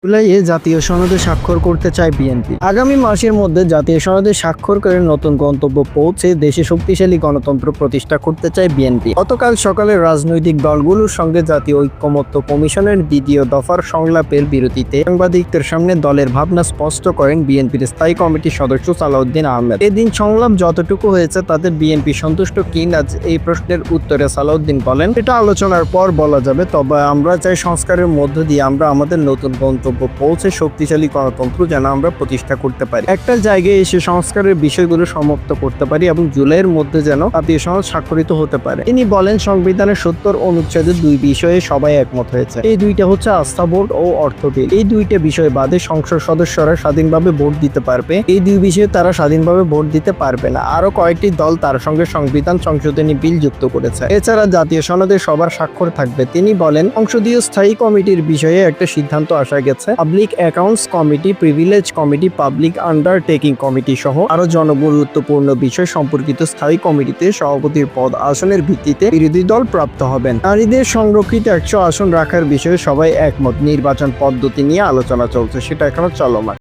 জুলাইয়ে জাতীয় সনদে স্বাক্ষর করতে চায় বিএনপি। আগামী মাসের মধ্যে জাতীয় সনদে স্বাক্ষর করে নতুন গন্তব্য পৌঁছে দেশে শক্তিশালী গণতন্ত্র প্রতিষ্ঠা করতে চায় বিএনপি। গতকাল সকালে রাজনৈতিক দলগুলোর সঙ্গে জাতীয় ঐক্যমত্য কমিশনের দ্বিতীয় দফার সংলাপের বিরতিতে সাংবাদিকদের সামনে দলের ভাবনা স্পষ্ট করেন বিএনপির স্থায়ী কমিটির সদস্য সালাউদ্দিন আহমেদ। এদিন সংলাপ যতটুকু হয়েছে তাতে বিএনপি সন্তুষ্ট কিনা এই প্রশ্নের উত্তরে সালাউদ্দিন বলেন, এটা আলোচনার পর বলা যাবে, তবে আমরা চাই সংস্কারের মধ্য দিয়ে আমরা আমাদের নতুন গন্তব্য পৌঁছে শক্তিশালী গণতন্ত্র যেন আমরা প্রতিষ্ঠা করতে পারি। একটা জায়গায় এসে সংস্কারের বিষয়গুলো সমাপ্ত করতে পারি এবং জুলাইয়ের মধ্যে যেন জাতীয় সনদ স্বাক্ষরিত হতে পারে। তিনি বলেন, সংবিধানের 70 অনুচ্ছেদের দুই বিষয়ে সবাই একমত হয়েছে। এই দুইটা হচ্ছে আস্থা ভোট ও অর্থ বিল। এই দুইটা বিষয় বাদে সংসদ সদস্যরা স্বাধীনভাবে ভোট দিতে পারবে। এই দুই বিষয়ে তারা স্বাধীনভাবে ভোট দিতে পারবে না। আরো কয়েকটি দল তার সঙ্গে সংবিধান সংশোধনী বিল যুক্ত করেছে। এছাড়া জাতীয় সনদে সবার স্বাক্ষর থাকবে। তিনি বলেন, সংসদীয় স্থায়ী কমিটির বিষয়ে একটা সিদ্ধান্ত আসা গেছে। Public accounts committee, privilege committee, public undertaking committee সহ আরো জনগুরুত্বপূর্ণ বিষয় সম্পর্কিত স্থায়ী কমিটিতে সভাপতির পদ আসনের ভিত্তিতে বিরোধী দল প্রাপ্ত হবেন। নারীদের সংরক্ষিত 100 আসন রাখার বিষয়ে সবাই একমত। নির্বাচন পদ্ধতি নিয়ে আলোচনা চলছে, সেটা এখনো চলমান।